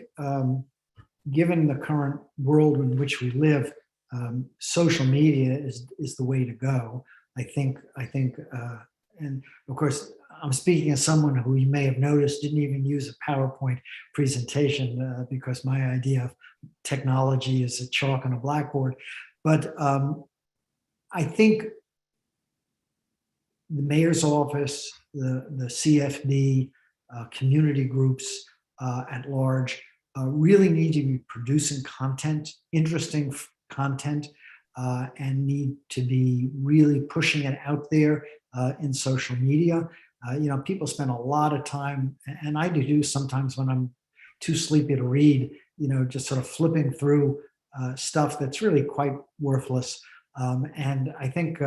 given the current world in which we live, social media is the way to go. I think, and of course, I'm speaking as someone who you may have noticed didn't even use a PowerPoint presentation because my idea of technology is a chalk on a blackboard. But I think the mayor's office, the CFB, community groups at large really need to be producing content, interesting content, and need to be really pushing it out there in social media. People spend a lot of time, and I do sometimes when I'm too sleepy to read, just sort of flipping through stuff that's really quite worthless. And I think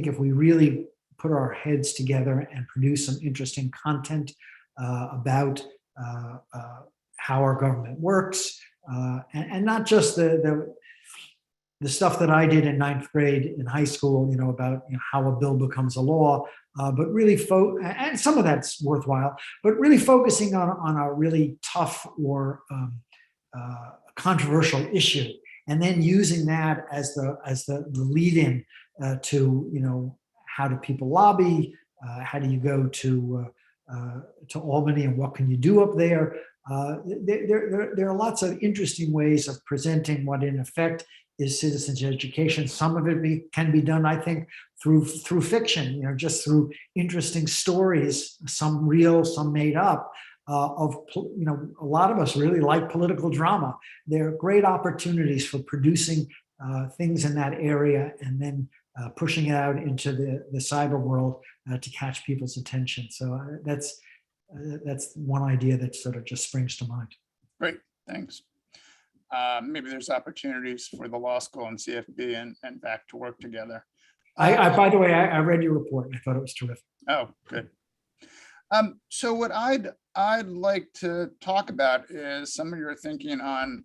if we really put our heads together and produce some interesting content about how our government works, and not just the stuff that I did in 9th grade in high school, about how a bill becomes a law, but really, and some of that's worthwhile, but really focusing on a really tough or controversial issue, and then using that as the lead-in to how do people lobby, how do you go to Albany, and what can you do up there? There are lots of interesting ways of presenting what in effect is citizens education. Some of it can be done, I think, through fiction, just through interesting stories, some real, some made up, a lot of us really like political drama. There are great opportunities for producing things in that area and then pushing it out into the cyber world to catch people's attention. So that's one idea that sort of just springs to mind. Great, thanks. Maybe there's opportunities for the law school and CFB and back to work together. By the way, I read your report and I thought it was terrific. Oh, good. So what I'd like to talk about is some of your thinking on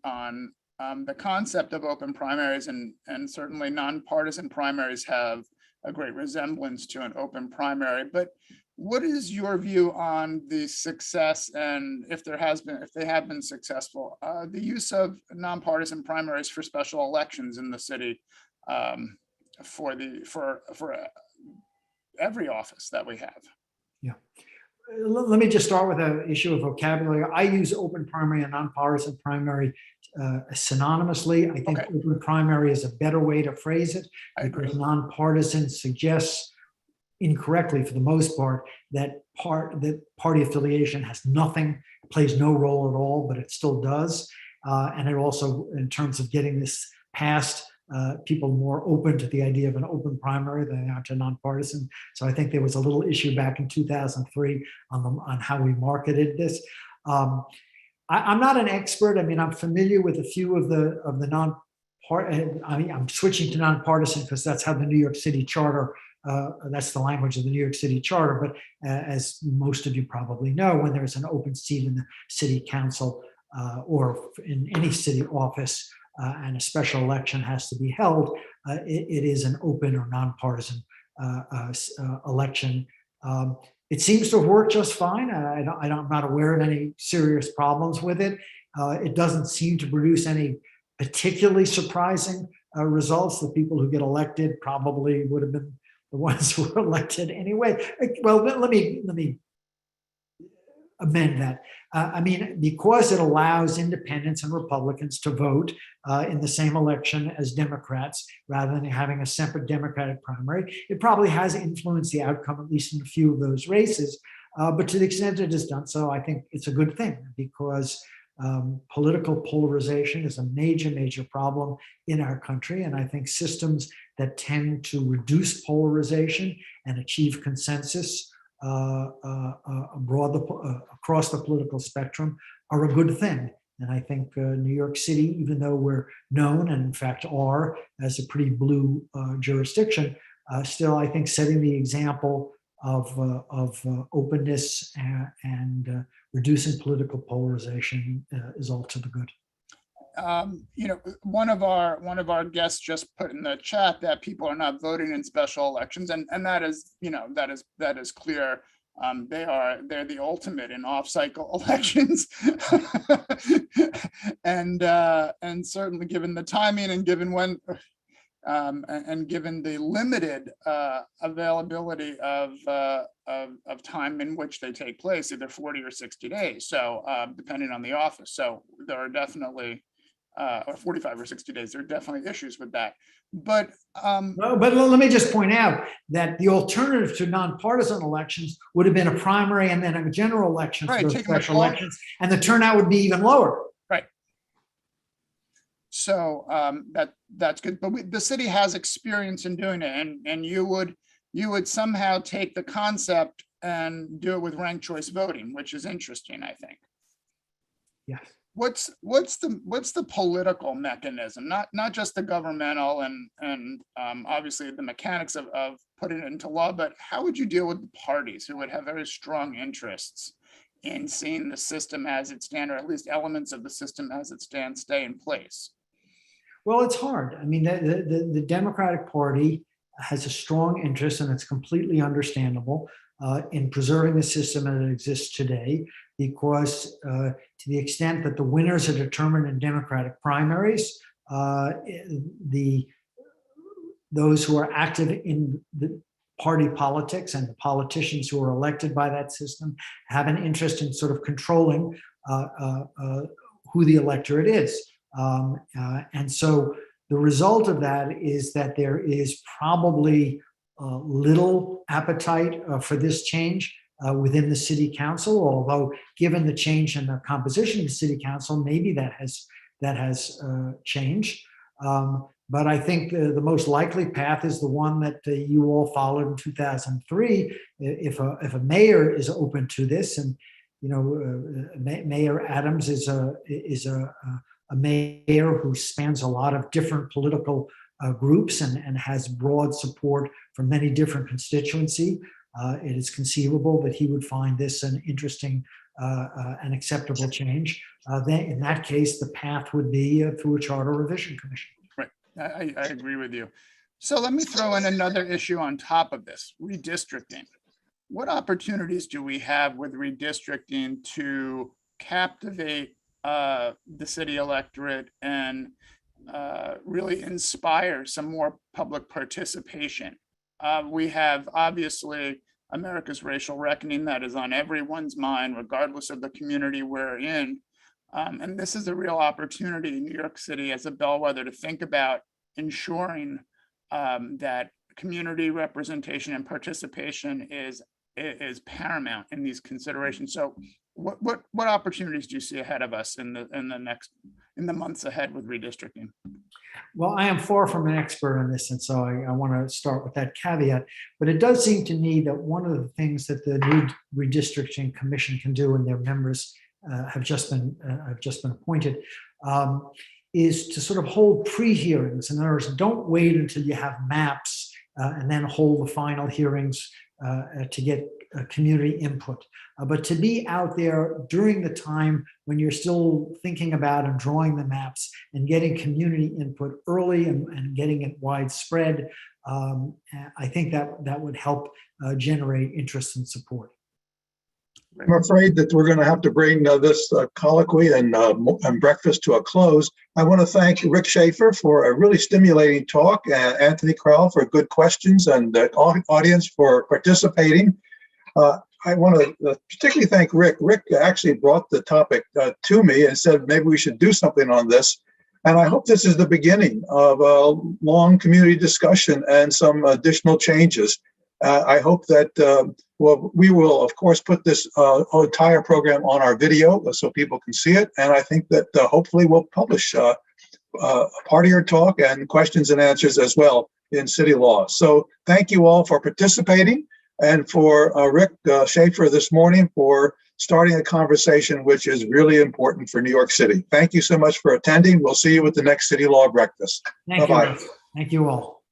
the concept of open primaries, and certainly nonpartisan primaries have a great resemblance to an open primary. But what is your view on the success, and if they have been successful, the use of nonpartisan primaries for special elections in the city for every office that we have? Yeah. Let me just start with an issue of vocabulary. I use open primary and nonpartisan primary synonymously. I think open primary is a better way to phrase it, because nonpartisan suggests incorrectly, for the most part, that party affiliation has nothing, plays no role at all, but it still does. And it also, in terms of getting this passed, people more open to the idea of an open primary than they are to nonpartisan. So I think there was a little issue back in 2003 on how we marketed this. I'm not an expert. I mean, I'm familiar with a few of the I'm switching to nonpartisan because that's how the New York City Charter, that's the language of the New York City Charter. But as most of you probably know, when there's an open seat in the city council or in any city office, and a special election has to be held, it is an open or nonpartisan election. It seems to have worked just fine. I'm not aware of any serious problems with it. It doesn't seem to produce any particularly surprising results. The people who get elected probably would have been the ones who were elected anyway. Well, let me amend that. I mean, because it allows independents and Republicans to vote in the same election as Democrats, rather than having a separate Democratic primary, it probably has influenced the outcome, at least in a few of those races. But to the extent it has done so, I think it's a good thing, because political polarization is a major, major problem in our country. And I think systems that tend to reduce polarization and achieve consensus across the political spectrum are a good thing. And I think New York City, even though we're known and in fact are as a pretty blue jurisdiction, still I think setting the example of openness and reducing political polarization is all to the good. One of our guests just put in the chat that people are not voting in special elections, and that is clear. They're the ultimate in off-cycle elections, and certainly given the timing and given when. And given the limited availability of time in which they take place, either 40 or 60 days. So depending on the office. So there are definitely, or 45 or 60 days, there are definitely issues with that. But but let me just point out that the alternative to nonpartisan elections would have been a primary and then a general election for those special elections, and the turnout would be even lower. Right. So that's good, but the city has experience in doing it, and you would somehow take the concept and do it with ranked choice voting, which is interesting, I think. Yes. What's the political mechanism, not just the governmental and obviously the mechanics of putting it into law, but how would you deal with the parties who would have very strong interests in seeing the system as it stands, or at least elements of the system as it stands, stay in place? Well, it's hard. I mean, the Democratic Party has a strong interest, and it's completely understandable, in preserving the system as it exists today, because to the extent that the winners are determined in Democratic primaries, those who are active in the party politics and the politicians who are elected by that system have an interest in sort of controlling who the electorate is. And so the result of that is that there is probably little appetite for this change within the city council, although given the change in the composition of the city council, maybe that has changed. But I think the most likely path is the one that you all followed in 2003. If a mayor is open to this, and Mayor Adams is a mayor who spans a lot of different political groups and has broad support from many different constituencies. It is conceivable that he would find this an interesting and acceptable change. Then, in that case, the path would be through a charter revision commission. Right, I agree with you. So let me throw in another issue on top of this: redistricting. What opportunities do we have with redistricting to captivate the city electorate and really inspire some more public participation? We have obviously America's racial reckoning that is on everyone's mind, regardless of the community we're in. And this is a real opportunity in New York City as a bellwether to think about ensuring that community representation and participation is paramount in these considerations. So what opportunities do you see ahead of us in the months ahead with redistricting? Well, I am far from an expert on this, and so I want to start with that caveat. But it does seem to me that one of the things that the new redistricting commission can do, and their members have just been appointed, is to sort of hold pre-hearings. In other words, don't wait until you have maps and then hold the final hearings to get community input, but to be out there during the time when you're still thinking about and drawing the maps and getting community input early and getting it widespread. I think that would help generate interest and support. I'm afraid that we're going to have to bring this colloquy and breakfast to a close. I want to thank Rick Schaefer for a really stimulating talk, and Anthony Crowell for good questions, and the audience for participating. I want to particularly thank Rick. Rick actually brought the topic to me and said maybe we should do something on this. And I hope this is the beginning of a long community discussion and some additional changes. I hope that we will, of course, put this entire program on our video so people can see it. And I think that hopefully we'll publish part of your talk and questions and answers as well in City Law. So thank you all for participating. and for Rick Schaefer this morning for starting a conversation which is really important for New York City. Thank you so much for attending. We'll see you at the next City Law Breakfast. Thank you, Bye-bye. Russ. Thank you all.